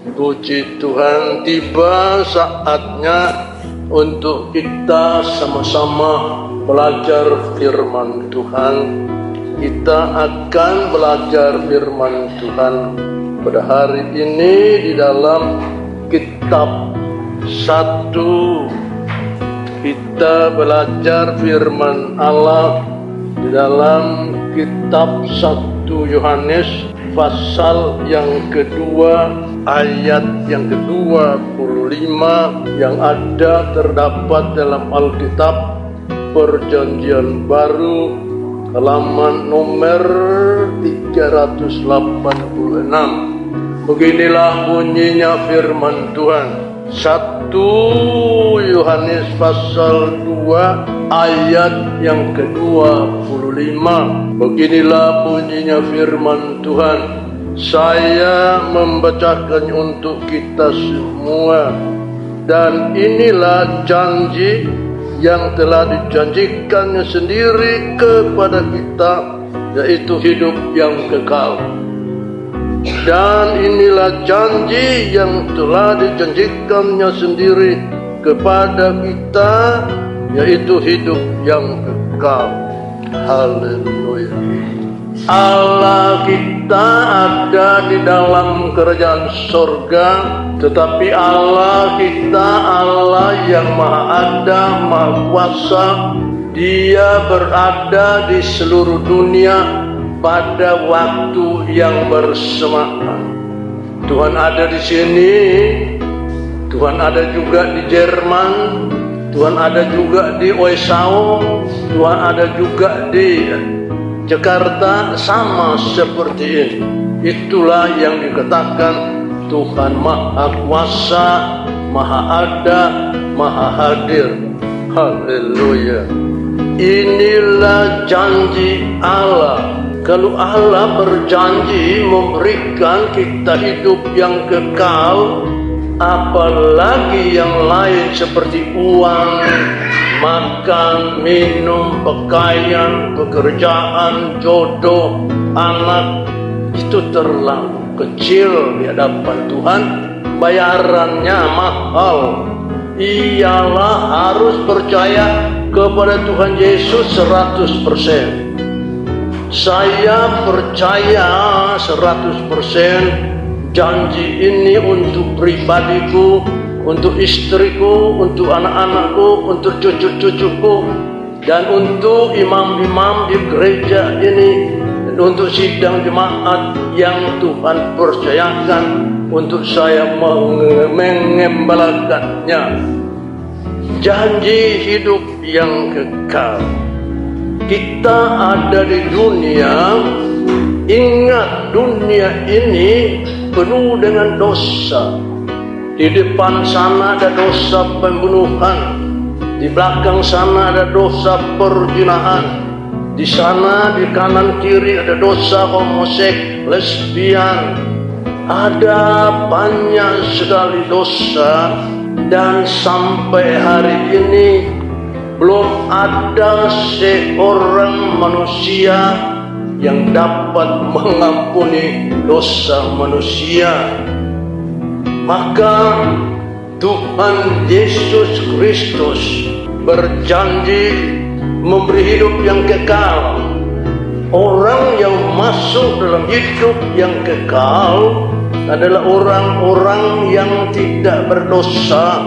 Puji Tuhan, tiba saatnya untuk kita sama-sama belajar firman Tuhan. Kita akan belajar firman Tuhan pada hari ini di dalam kitab 1. Kita belajar firman Allah di dalam kitab 1 Yohanes pasal yang kedua, ayat yang ke-25 yang ada terdapat dalam Alkitab Perjanjian Baru halaman nomor 386. Beginilah bunyinya firman Tuhan. 1 Yohanes pasal 2 ayat yang ke-25. Beginilah bunyinya firman Tuhan. Saya membacakannya untuk kita semua. Dan inilah janji yang telah dijanjikannya sendiri kepada kita, yaitu hidup yang kekal. Dan inilah janji yang telah dijanjikannya sendiri kepada kita, yaitu hidup yang kekal. Haleluya. Allah kita ada di dalam kerajaan surga, tetapi Allah kita Allah yang maha ada, maha kuasa. Dia berada di seluruh dunia pada waktu yang bersamaan. Tuhan ada di sini, Tuhan ada juga di Jerman, Tuhan ada juga di Oesau, Tuhan ada juga di Jakarta, sama seperti ini. Itulah yang dikatakan Tuhan maha kuasa, maha ada, maha hadir. Haleluya. Inilah janji Allah. Kalau Allah berjanji memberikan kita hidup yang kekal, apalagi yang lain seperti uang, makan, minum, pakaian, pekerjaan, jodoh, anak, itu terlalu kecil di hadapan Tuhan. Bayarannya mahal. Ialah harus percaya kepada Tuhan Yesus 100%. Saya percaya 100% janji ini untuk pribadiku, untuk istriku, untuk anak-anakku, untuk cucu-cucuku, dan untuk imam-imam di gereja ini, dan untuk sidang jemaat yang Tuhan percayakan untuk saya mengembalakannya. Janji hidup yang kekal. Kita ada di dunia, ingat dunia ini penuh dengan dosa. Di depan sana ada dosa pembunuhan, di belakang sana ada dosa perzinahan, di sana di kanan kiri ada dosa homoseks, lesbian. Ada banyak sekali dosa, dan sampai hari ini belum ada seorang manusia yang dapat mengampuni dosa manusia. Maka Tuhan Yesus Kristus berjanji memberi hidup yang kekal. Orang yang masuk dalam hidup yang kekal adalah orang-orang yang tidak berdosa,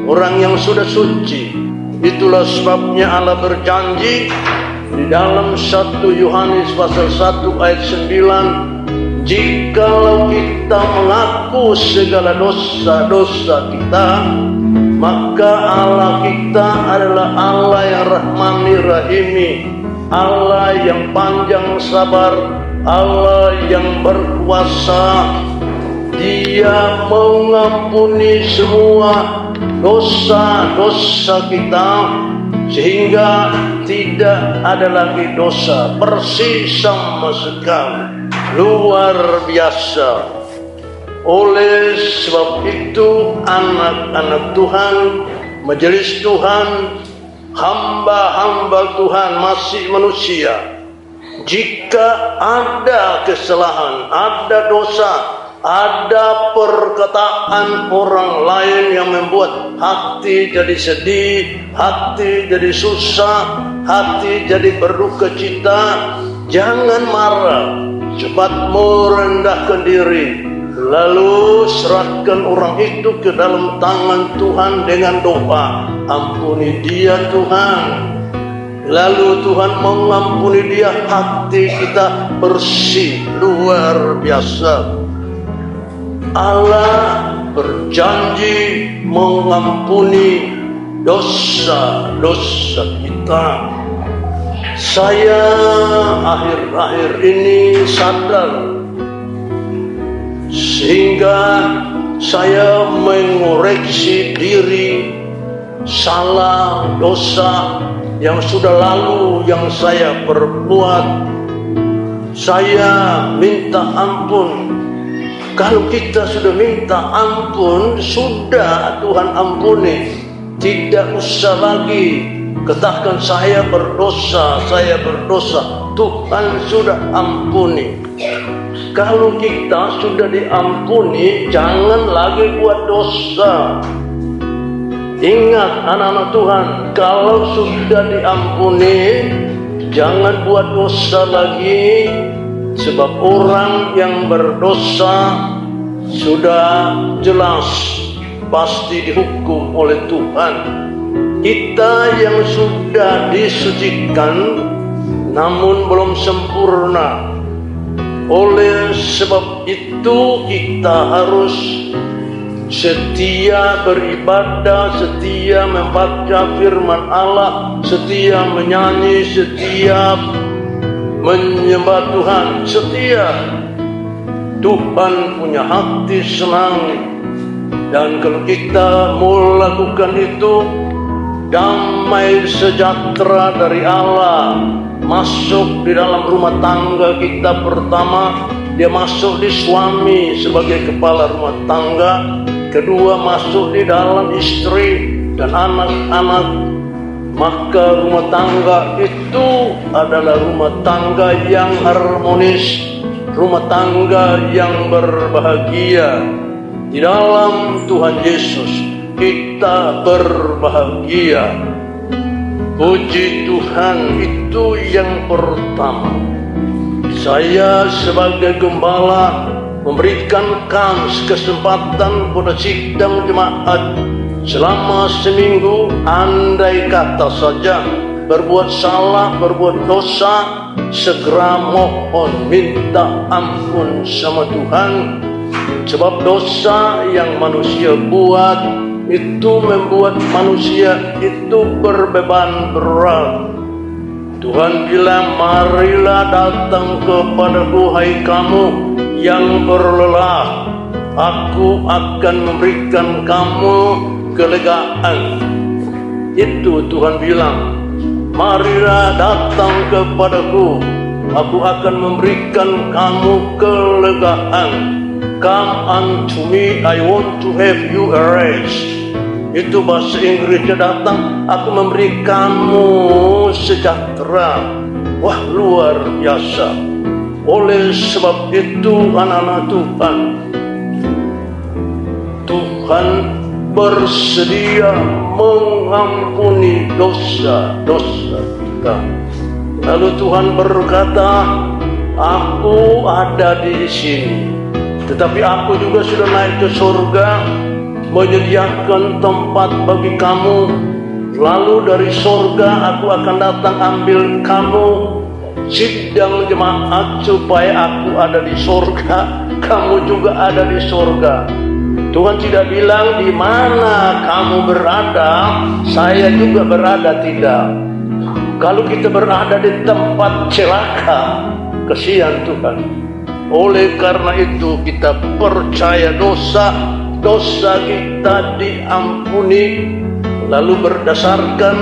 orang yang sudah suci. Itulah sebabnya Allah berjanji di dalam 1 Yohanes pasal 1 ayat 9, jikalau kita mengaku segala dosa-dosa kita, maka Allah kita adalah Allah yang rahmani rahimi, Allah yang panjang sabar, Allah yang berkuasa. Dia mengampuni semua dosa-dosa kita, sehingga tidak ada lagi dosa, persis sama sekali. Luar biasa. Oleh sebab itu, anak-anak Tuhan, majelis Tuhan, hamba-hamba Tuhan masih manusia. Jika ada kesalahan, ada dosa, Ada perkataan orang lain yang membuat hati jadi sedih, hati jadi susah, hati jadi berduka cita. Jangan marah, cepat merendahkan diri, lalu serahkan orang itu ke dalam tangan Tuhan dengan doa. Ampuni dia Tuhan. Lalu Tuhan mengampuni dia, hati kita bersih, luar biasa. Allah berjanji mengampuni dosa-dosa kita. Saya akhir-akhir ini sadar, sehingga saya mengoreksi diri salah dosa yang sudah lalu yang saya perbuat. Saya minta ampun. Kalau kita sudah minta ampun, sudah Tuhan ampuni. Tidak usah lagi katakan saya berdosa, saya berdosa. Tuhan sudah ampuni. Kalau kita sudah diampuni, jangan lagi buat dosa. Ingat anak-anak Tuhan, kalau sudah diampuni, jangan buat dosa lagi. Sebab orang yang berdosa sudah jelas pasti dihukum oleh Tuhan. Kita yang sudah disucikan namun belum sempurna. Oleh sebab itu kita harus setia beribadah, setia membaca firman Allah, setia menyanyi, setia menyembah Tuhan, setia. Tuhan punya hati senang. Dan kalau kita melakukan itu, damai sejahtera dari Allah masuk di dalam rumah tangga kita. Pertama, dia masuk di suami sebagai kepala rumah tangga. Kedua, masuk di dalam istri dan anak-anak. Maka rumah tangga itu adalah rumah tangga yang harmonis, rumah tangga yang berbahagia. Di dalam Tuhan Yesus kita berbahagia. Puji Tuhan, itu yang pertama. Saya sebagai gembala memberikan kesempatan pada sidang jemaat selama seminggu. Andai kata saja berbuat salah, berbuat dosa, segera mohon minta ampun sama Tuhan. Sebab dosa yang manusia buat itu membuat manusia itu berbeban berat. Tuhan bilang, marilah datang kepadaku hai kamu yang berlelah, aku akan memberikan kamu kelegaan. Itu Tuhan bilang, marilah datang kepadaku, aku akan memberikan kamu kelegaan. Come unto me, I want to have you a rest. Itu bahasa Inggrisnya, datang, aku memberi kamu sejahtera. Wah, luar biasa. Oleh sebab itu anak-anak Tuhan, Tuhan bersedia mengampuni dosa-dosa kita. Lalu Tuhan berkata, aku ada di sini, tetapi aku juga sudah naik ke surga, menyediakan tempat bagi kamu. Lalu dari surga aku akan datang ambil kamu. Sidang jemaat supaya aku ada di surga, kamu juga ada di surga. Tuhan tidak bilang di mana kamu berada, saya juga berada, tidak. Kalau kita berada di tempat celaka, kesian Tuhan. Oleh karena itu kita percaya dosa kita diampuni. Lalu berdasarkan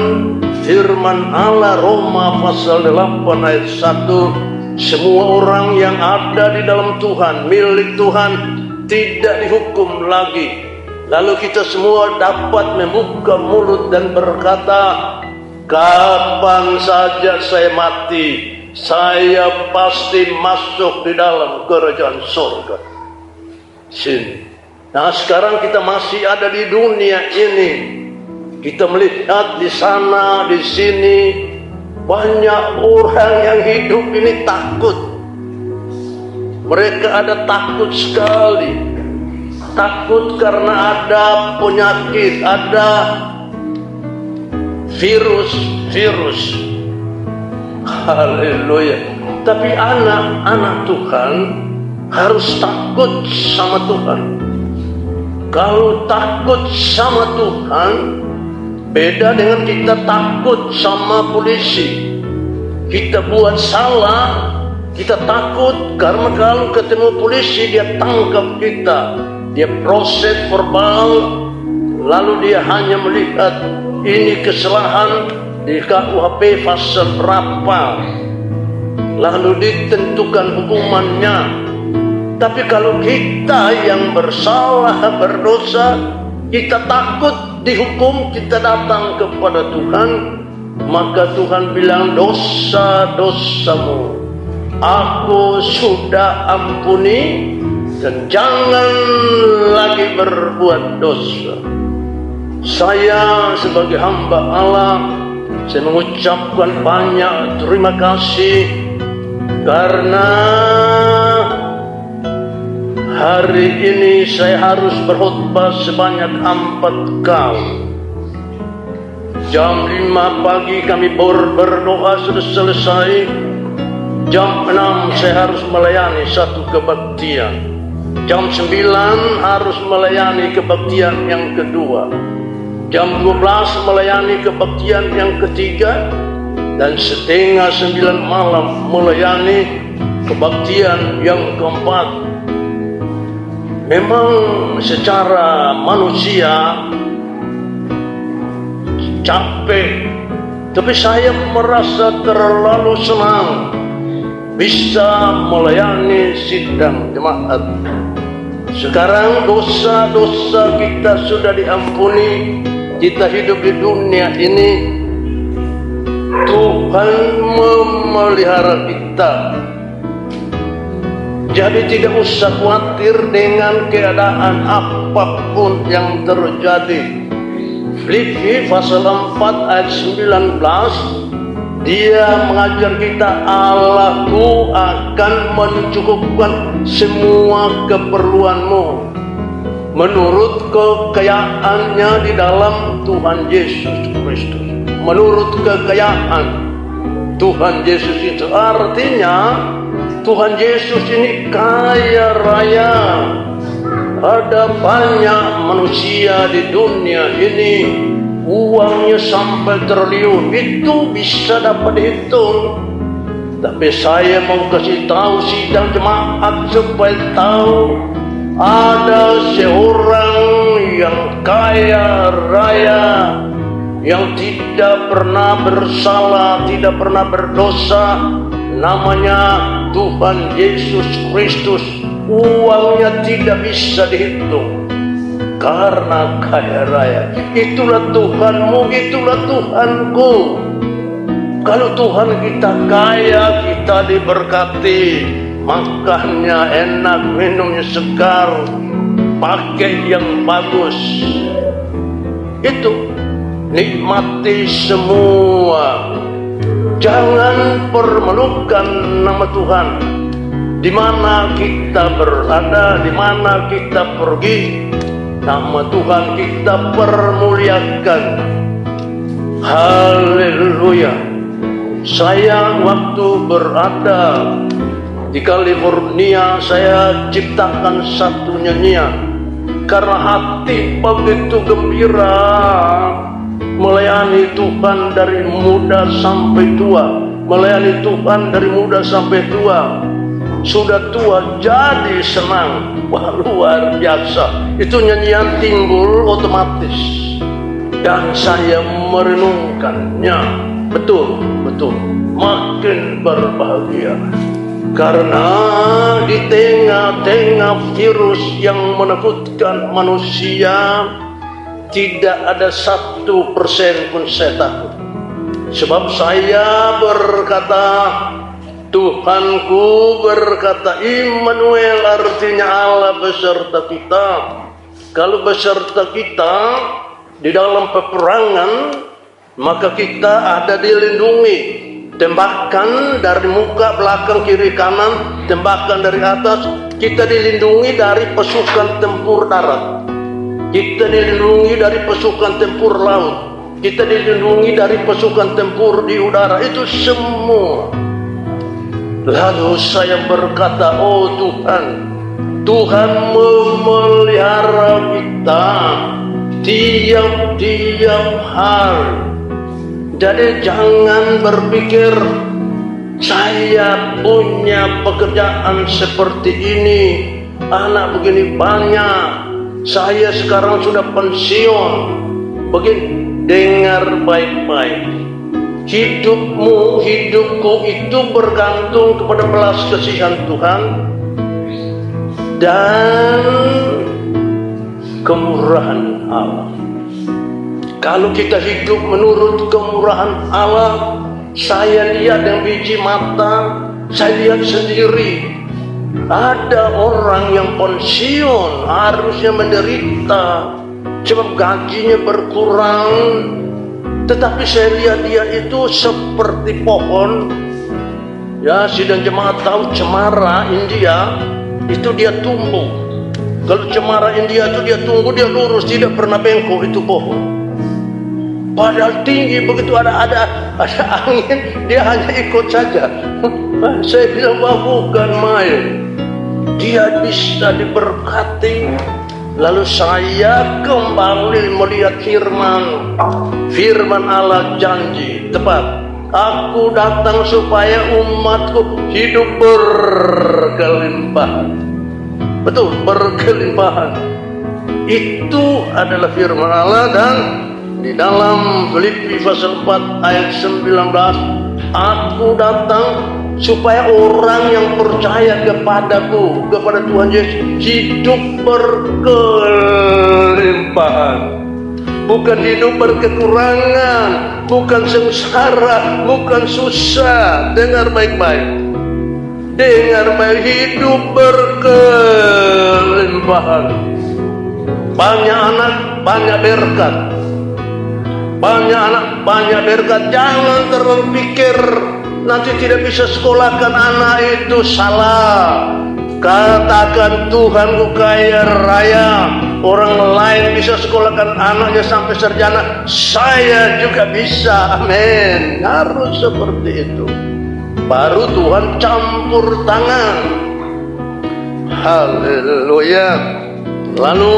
firman Allah Roma pasal 8 ayat 1, semua orang yang ada di dalam Tuhan, milik Tuhan, tidak dihukum lagi. Lalu kita semua dapat membuka mulut dan berkata, kapan saja saya mati, saya pasti masuk di dalam kerajaan surga. sini. Nah, sekarang kita masih ada di dunia ini. Kita melihat di sana, di sini banyak orang yang hidup ini takut. Mereka ada takut sekali. Takut karena ada penyakit, ada virus. Haleluya. Tapi anak-anak Tuhan harus takut sama Tuhan. Kalau takut sama Tuhan, beda dengan kita takut sama polisi. Kita buat salah, kita takut karena kalau ketemu polisi dia tangkap kita, dia proses verbal, lalu dia hanya melihat ini kesalahan di KUHP pasal berapa, lalu ditentukan hukumannya. Tapi kalau kita yang bersalah, berdosa, kita takut dihukum, kita datang kepada Tuhan, maka Tuhan bilang, dosa-dosamu aku sudah ampuni, dan jangan lagi berbuat dosa. Saya sebagai hamba Allah, saya mengucapkan banyak terima kasih karena hari ini saya harus berkhotbah sebanyak 4 kali. Jam 5 pagi kami berdoa sudah selesai. Jam 6 saya harus melayani satu kebaktian. Jam 9 harus melayani kebaktian yang kedua. Jam 12 melayani kebaktian yang ketiga. Dan setengah 9 malam melayani kebaktian yang keempat. Memang secara manusia capek, tapi saya merasa terlalu senang bisa melayani sidang jemaat. Sekarang dosa-dosa kita sudah diampuni, kita hidup di dunia ini, Tuhan memelihara kita. Jadi tidak usah khawatir dengan keadaan apapun yang terjadi. Filipi pasal 4 ayat 19, dia mengajar kita, Allahku akan mencukupkan semua keperluanmu menurut kekayaannya di dalam Tuhan Yesus Kristus. Menurut kekayaan Tuhan Yesus itu artinya Tuhan Yesus ini kaya raya. Ada banyak manusia di dunia ini uangnya sampai triliun, itu bisa dapat dihitung. Tapi saya mau kasih tahu sidang jemaat supaya tahu, ada seorang yang kaya raya, yang tidak pernah bersalah, tidak pernah berdosa, namanya Tuhan Yesus Kristus. Uangnya tidak bisa dihitung karena kaya raya. Itulah Tuhanmu, itulah Tuhanku. Kalau Tuhan kita kaya, kita diberkati, makannya enak, minumnya segar, pakai yang bagus, itu nikmati semua. Jangan permalukan nama Tuhan. Di mana kita berada, di mana kita pergi, nama Tuhan kita permuliakan. Haleluya. Saya waktu berada di California, saya ciptakan satu nyanyian karena hati begitu gembira melayani Tuhan dari muda sampai tua, melayani Tuhan dari muda sampai tua. Sudah tua jadi senang. Wah, luar biasa. Itu nyanyian timbul otomatis, dan saya merenungkannya. Betul, makin berbahagia. Karena di tengah-tengah virus yang menakutkan manusia, tidak ada 1% pun saya takut. Sebab saya berkata, Tuhanku berkata, Immanuel artinya Allah beserta kita. Kalau beserta kita di dalam peperangan, maka kita ada dilindungi. Tembakan dari muka, belakang, kiri, kanan, tembakan dari atas. Kita dilindungi dari pasukan tempur darat. Kita dilindungi dari pasukan tempur laut. Kita dilindungi dari pasukan tempur di udara. Itu semua. Lalu saya berkata, oh Tuhan, Tuhan memelihara kita tiap-tiap hari. Jadi jangan berpikir saya punya pekerjaan seperti ini, anak begini banyak, saya sekarang sudah pensiun. Begini, dengar baik-baik. Hidupku itu bergantung kepada belas kasihan Tuhan dan kemurahan Allah. Kalau kita hidup menurut kemurahan Allah, saya lihat yang biji mata, saya lihat sendiri. Ada orang yang pensiun harusnya menderita sebab gajinya berkurang. Tetapi saya lihat dia itu seperti pohon. Ya, sidang jemaat tahu cemara India itu dia tumbuh. Kalau cemara India itu dia tumbuh, dia lurus, tidak pernah bengkok itu pohon. Padahal tinggi, begitu ada angin, dia hanya ikut saja. Saya bilang bukan main. Dia bisa diberkati. Lalu saya kembali melihat firman Allah janji tepat. Aku datang supaya umatku hidup berkelimpahan. Betul, berkelimpahan. Itu adalah firman Allah. Dan di dalam Filipi pasal 4 ayat 19, aku datang supaya orang yang percaya kepadaku, kepada Tuhan Yesus, hidup berkelimpahan. Bukan hidup berkekurangan, bukan sengsara, bukan susah. Dengar baik-baik. Dengar baik, hidup berkelimpahan. Banyak anak, banyak berkat. Banyak anak, banyak berkat. Jangan terlalu pikir nanti tidak bisa sekolahkan anak, itu salah. Katakan, Tuhanku kaya raya, orang lain bisa sekolahkan anaknya sampai sarjana, saya juga bisa. Amin. Harus seperti itu. Baru Tuhan campur tangan. Haleluya. Lalu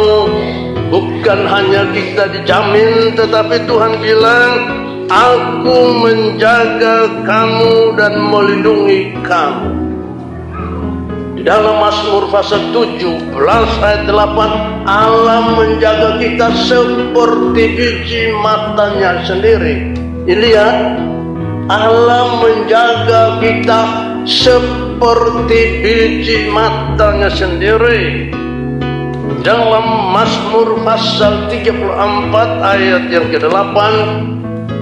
bukan hanya kita dijamin, tetapi Tuhan bilang, aku menjaga kamu dan melindungi kamu. Di dalam Mazmur pasal 17 ayat 8, Allah menjaga kita seperti biji matanya sendiri. Lihat, Allah menjaga kita seperti biji matanya sendiri. Dalam Mazmur pasal 34 ayat yang ke-8,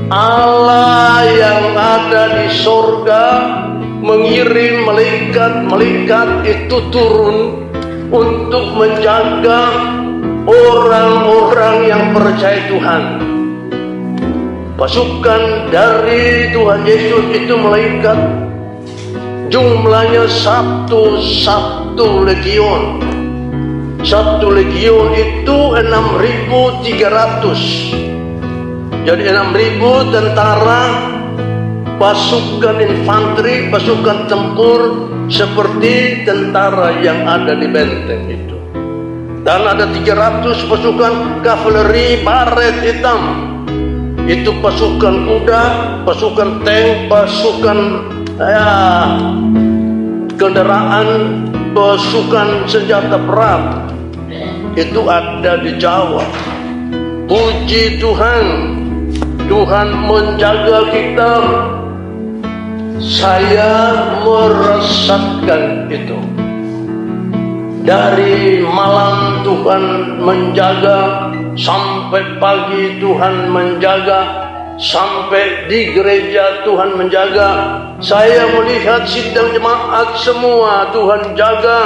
Allah yang ada di sorga mengirim malaikat itu turun untuk menjaga orang-orang yang percaya Tuhan. Pasukan dari Tuhan Yesus itu malaikat, jumlahnya satu legion. Satu legion itu 6.300. Jadi 6.000 tentara, pasukan infanteri, pasukan tempur seperti tentara yang ada di benteng itu. Dan ada 300 pasukan kavaleri baret hitam. Itu pasukan kuda, pasukan tank, pasukan kendaraan, pasukan senjata perang. Itu ada di Jawa. Puji Tuhan, Tuhan menjaga kita. Saya merasakan itu. Dari malam Tuhan menjaga, sampai pagi Tuhan menjaga. Sampai di gereja Tuhan menjaga. Saya melihat sidang jemaat semua Tuhan jaga.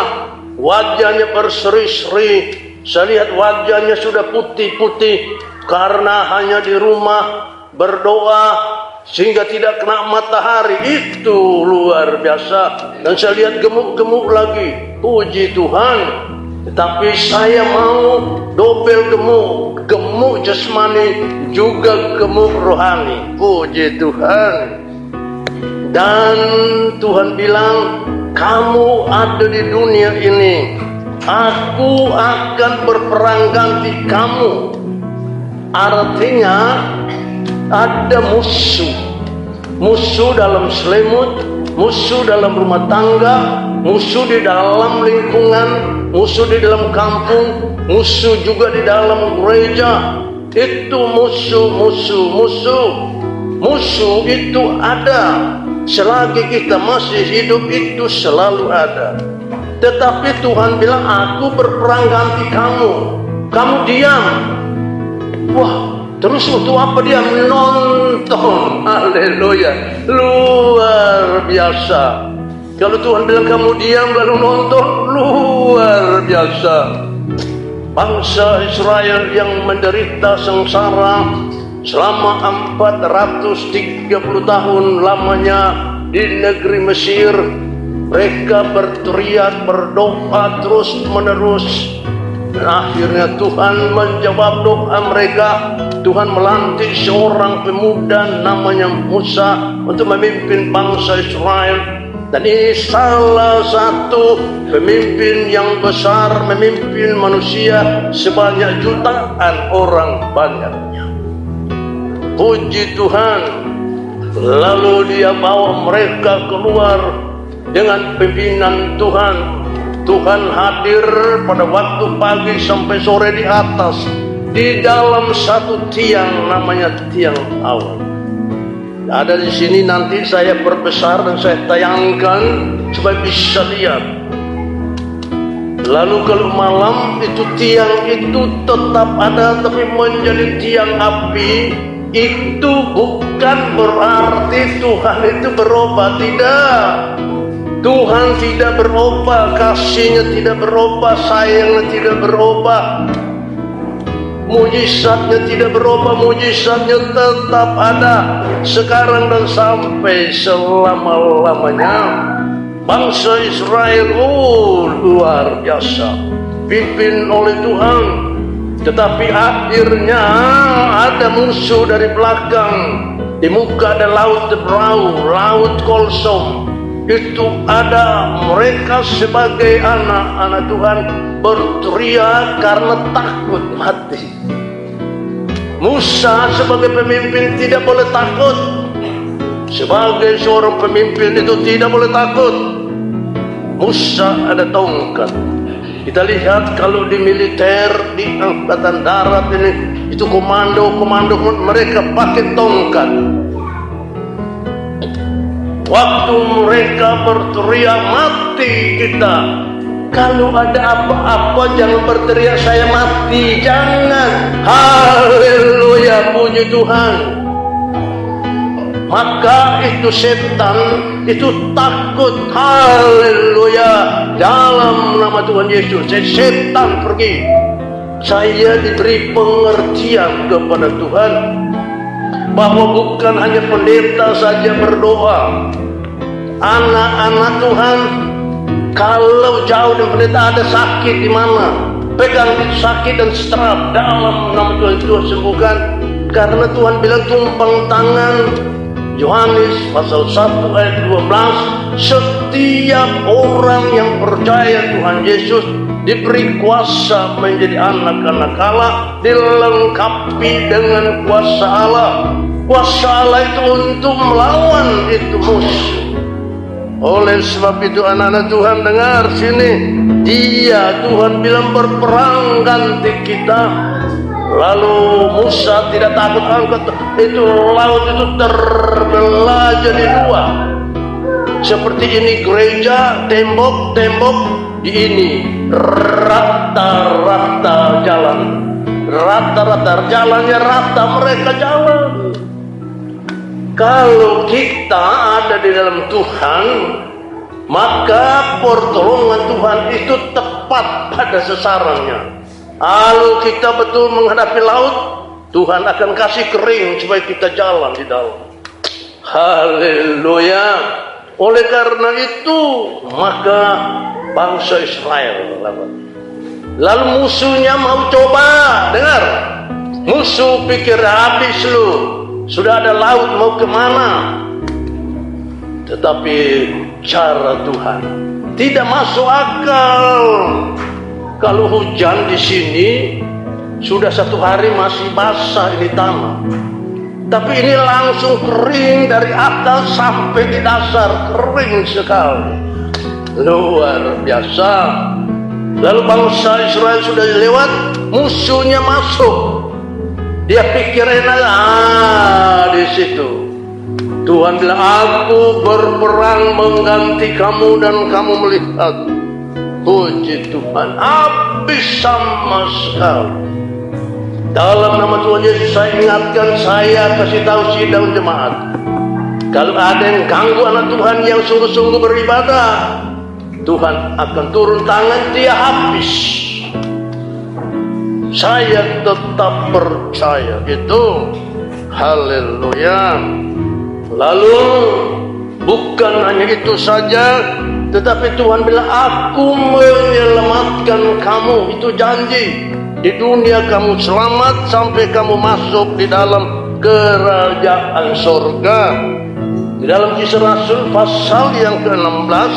Wajahnya berseri-seri. Saya lihat wajahnya sudah putih-putih karena hanya di rumah berdoa sehingga tidak kena matahari. Itu luar biasa. Dan saya lihat gemuk-gemuk lagi. Puji Tuhan. Tetapi saya mau dobel gemuk jasmani juga gemuk rohani. Puji Tuhan. Dan Tuhan bilang, kamu ada di dunia ini, aku akan berperang ganti kamu. Artinya ada musuh dalam selimut, musuh dalam rumah tangga, musuh di dalam lingkungan, musuh di dalam kampung, musuh juga di dalam gereja. Itu musuh itu ada. Selagi kita masih hidup itu selalu ada. Tetapi Tuhan bilang, aku berperang ganti kamu. Kamu diam. Wah, terus untuk apa dia menonton? Haleluya, luar biasa. Kalau Tuhan bilang kamu diam lalu nonton, luar biasa. Bangsa Israel yang menderita sengsara selama 430 tahun lamanya di negeri Mesir. Mereka berteriak, berdoa terus menerus. Dan akhirnya Tuhan menjawab doa mereka. Tuhan melantik seorang pemuda namanya Musa untuk memimpin bangsa Israel. Dan ini salah satu pemimpin yang besar, memimpin manusia sebanyak jutaan orang banyaknya. Puji Tuhan. Lalu dia bawa mereka keluar dengan pimpinan Tuhan. Tuhan hadir pada waktu pagi sampai sore di atas, di dalam satu tiang namanya tiang awan. Ada di sini, nanti saya perbesar dan saya tayangkan supaya bisa lihat. Lalu kalau malam itu tiang itu tetap ada, tapi menjadi tiang api. Itu bukan berarti Tuhan itu berubah, tidak. Tuhan tidak berubah, kasihnya tidak berubah, sayangnya tidak berubah, mujizatnya tidak berubah, mujizatnya tetap ada sekarang dan sampai selama-lamanya. Bangsa Israel luar biasa, pimpin oleh Tuhan. Tetapi akhirnya ada musuh dari belakang. Di muka ada laut Tebrau, laut Kolsom. Itu ada mereka sebagai anak-anak Tuhan berteriak karena takut mati. Musa sebagai pemimpin tidak boleh takut. Sebagai seorang pemimpin itu tidak boleh takut. Musa ada tongkat. Kita lihat kalau di militer, di angkatan darat ini, itu komando mereka pakai tongkat. Waktu mereka berteriak mati kita. Kalau ada apa-apa jangan berteriak saya mati, jangan. Haleluya, puji Tuhan. Maka itu setan itu takut. Haleluya. Dalam nama Tuhan Yesus, setan pergi. Saya diberi pengertian kepada Tuhan bahwa bukan hanya pendeta saja berdoa. Anak-anak Tuhan, kalau jauh dari pendeta ada sakit di mana, pegang itu sakit dan seterap dalam nama Tuhan, Tuhan sembuhkan. Karena Tuhan bilang tumpang tangan. Yohanes pasal 1 ayat 12, setiap orang yang percaya Tuhan Yesus diberi kuasa menjadi anak-anak Allah, dilengkapi dengan kuasa Allah. Kuasa Allah itu untuk melawan itu musuh. Oleh sebab itu anak-anak Tuhan dengar sini, dia Tuhan bilang berperang ganti kita. Lalu Musa tidak takut, angkat itu laut itu terbelah jadi dua. Seperti ini gereja, tembok-tembok, di ini rata-rata jalan. Rata-rata jalannya rata, mereka jalan. Kalau kita ada di dalam Tuhan, maka pertolongan Tuhan itu tepat pada sasarannya. Kalau kita betul menghadapi laut, Tuhan akan kasih kering supaya kita jalan di dalam. Haleluya. Oleh karena itu, maka bangsa Israel lalu musuhnya mau coba. Dengar, musuh pikir habis lu, sudah ada laut mau kemana. Tetapi cara Tuhan tidak masuk akal. Kalau hujan di sini sudah 1 hari masih basah ini tanah, tapi ini langsung kering dari atas sampai di dasar, kering sekali, luar biasa. Lalu bangsa Israel sudah lewat, musuhnya masuk. Dia pikirin di situ. Tuhan bilang, aku berperang mengganti kamu dan kamu melihat. Puji Tuhan, habis sama sekali. Dalam nama Tuhan Yesus saya ingatkan, saya kasih tahu sidang jemaat. Kalau ada yang ganggu anak Tuhan yang sungguh-sungguh beribadah, Tuhan akan turun tangan, dia habis. Saya tetap percaya itu. Haleluya. Lalu bukan hanya itu saja, tetapi Tuhan bilang, aku menyelamatkan kamu. Itu janji. Di dunia kamu selamat sampai kamu masuk di dalam kerajaan surga. Di dalam Kisah Rasul pasal yang ke-16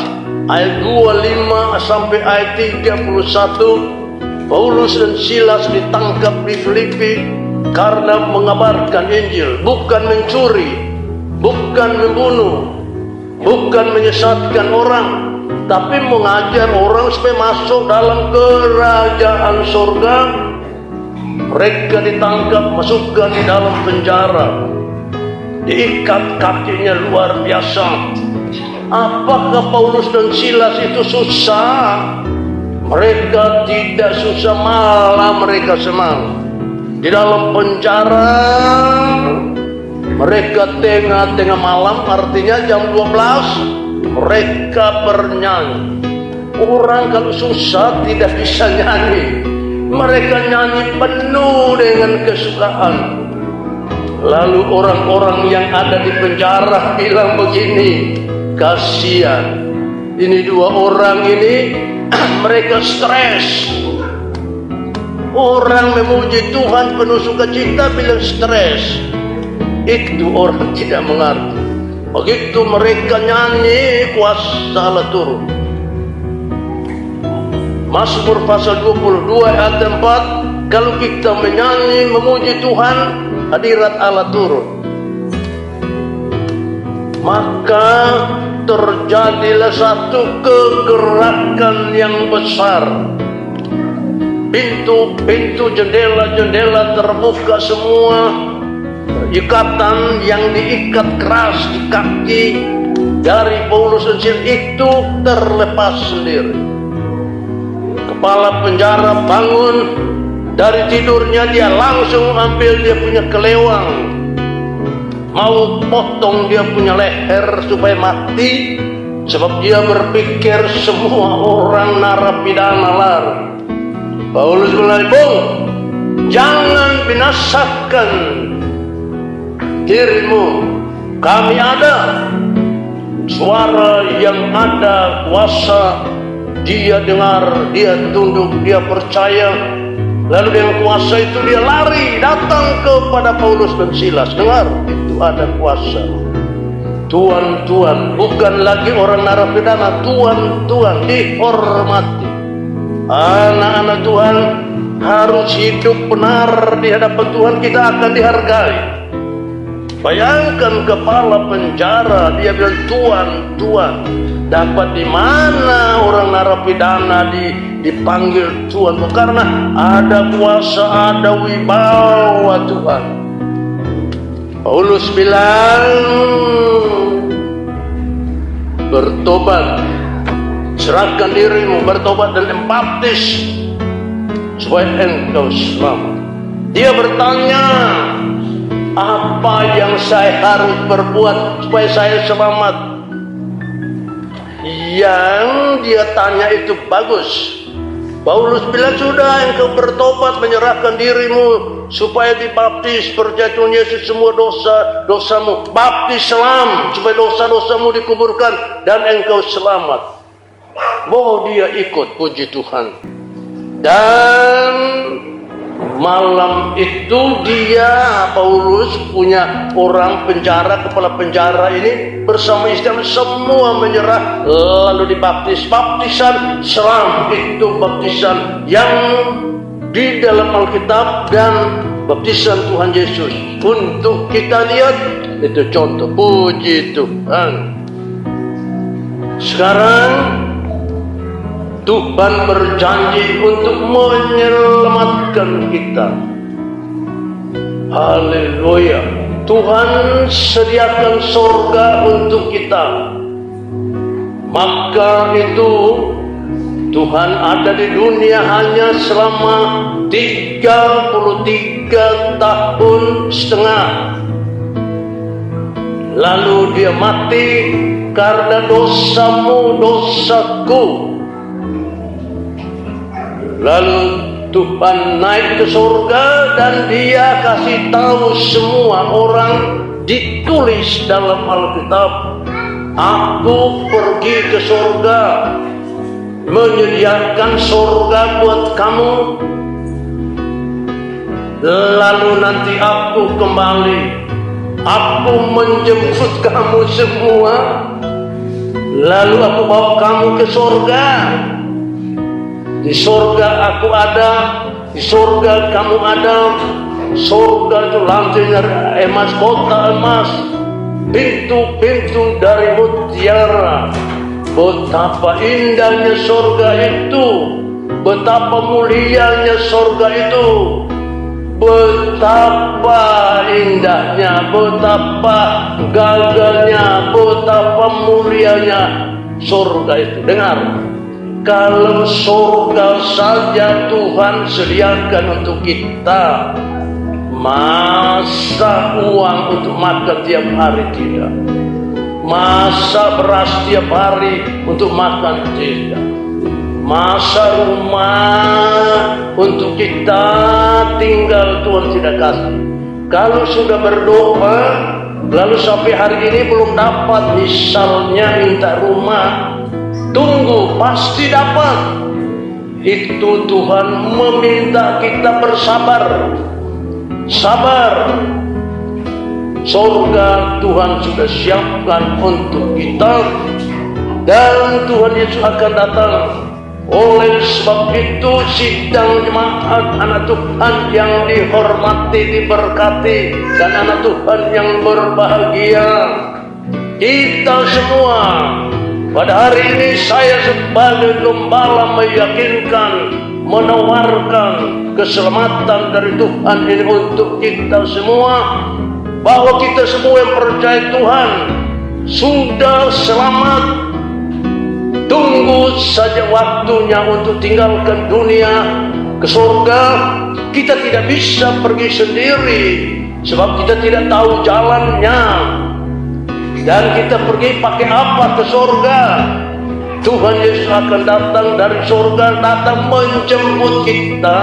ayat 25 sampai ayat 31, Paulus dan Silas ditangkap di Filipi karena mengabarkan Injil, bukan mencuri, bukan membunuh, bukan menyesatkan orang, tapi mengajar orang supaya masuk dalam kerajaan surga. Mereka ditangkap, masukkan di dalam penjara, diikat kakinya luar biasa. Apakah Paulus dan Silas itu susah? Mereka tidak susah, malah mereka senang. Di dalam penjara, mereka tengah-tengah malam, artinya jam 12, mereka bernyanyi. Orang kalau susah tidak bisa nyanyi, mereka nyanyi penuh dengan kesukaan. Lalu orang-orang yang ada di penjara bilang begini, kasihan, ini 2 orang ini mereka stres. Orang memuji Tuhan penuh sukacita bilang stres. Itu orang tidak mengerti. Begitu mereka nyanyi, kuasa Allah turun. Mazmur pasal 22 ayat 4, kalau kita menyanyi memuji Tuhan, hadirat Allah turun. Maka terjadilah satu kegerakan yang besar. Pintu-pintu, jendela-jendela terbuka semua. Ikatan yang diikat keras di kaki dari Paulus dan Silas itu terlepas sendiri. Kepala penjara bangun dari tidurnya, dia langsung ambil dia punya kelewang, mau potong dia punya leher supaya mati, sebab dia berpikir semua orang narapidana lari. Paulus bilang, jangan binasakan dirimu, kami ada. Suara yang ada kuasa, dia dengar, dia tunduk, dia percaya. Lalu dengan kuasa itu dia lari datang kepada Paulus dan Silas. Dengar, itu ada kuasa. Tuan-tuan, bukan lagi orang narapidana, tuan-tuan dihormati. Anak-anak Tuhan harus hidup benar di hadapan Tuhan, kita akan dihargai. Bayangkan kepala penjara, dia bilang tuan. Dapat di mana orang narapidana dipanggil Tuhan? Karena ada kuasa, ada wibawa Tuhan. Paulus bilang, bertobat, serahkan dirimu, bertobat dan baptis supaya engkau selamat. Dia bertanya, Apa yang saya harus berbuat supaya saya selamat? Yang dia tanya itu bagus. Paulus bilang, sudah engkau bertobat, menyerahkan dirimu supaya dibaptis, percaya Tuhan Yesus, semua dosamu baptislah supaya dosa-dosamu dikuburkan dan engkau selamat. Oh, dia ikut, puji Tuhan. Dan malam itu dia, Paulus, punya orang penjara, kepala penjara ini bersama istrinya semua menyerah, lalu dibaptis. Baptisan selam itu baptisan yang di dalam Alkitab dan baptisan Tuhan Yesus. Untuk kita lihat, itu contoh, puji Tuhan. Sekarang Tuhan berjanji untuk menyelamatkan kita. Haleluya. Tuhan sediakan surga untuk kita. Maka itu Tuhan ada di dunia hanya selama 33 tahun setengah. Lalu dia mati karena dosamu, dosaku. Lalu Tuhan naik ke surga dan dia kasih tahu semua orang, ditulis dalam Alkitab, aku pergi ke surga, menyediakan surga buat kamu, lalu nanti aku kembali, aku menjemput kamu semua, lalu aku bawa kamu ke surga. Di surga aku ada, di surga kamu ada. Surga itu lantainya emas, kota emas, pintu-pintu dari mutiara. Betapa indahnya surga itu, betapa mulianya surga itu, betapa indahnya, betapa gagahnya, betapa mulianya surga itu. Dengar, kalau surga saja Tuhan sediakan untuk kita, masa uang untuk makan tiap hari tidak? Masa beras tiap hari untuk makan tidak? Masa rumah untuk kita tinggal Tuhan tidak kasih? Kalau sudah berdoa, lalu sampai hari ini belum dapat, misalnya minta rumah, tunggu, pasti dapat. Itu Tuhan meminta kita bersabar. Sabar. Surga Tuhan sudah siapkan untuk kita, dan Tuhan Yesus akan datang. Oleh sebab itu, sidang jemaat anak Tuhan yang dihormati, diberkati, dan anak Tuhan yang berbahagia, kita semua pada hari ini, saya sebagai gembala meyakinkan, menawarkan keselamatan dari Tuhan ini untuk kita semua, bahwa kita semua yang percaya Tuhan sudah selamat. Tunggu saja waktunya untuk tinggalkan dunia ke surga. Kita tidak bisa pergi sendiri, sebab kita tidak tahu jalannya. Dan kita pergi pakai apa ke surga? Tuhan Yesus akan datang dari surga, datang menjemput kita,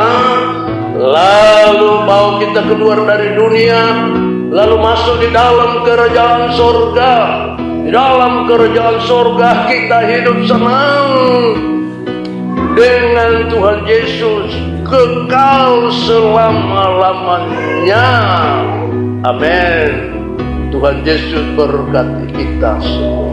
lalu bawa kita keluar dari dunia, lalu masuk di dalam kerajaan surga. Di dalam kerajaan surga kita hidup senang dengan Tuhan Yesus kekal selama-lamanya. Amin. Tuhan Yesus berkati kita semua.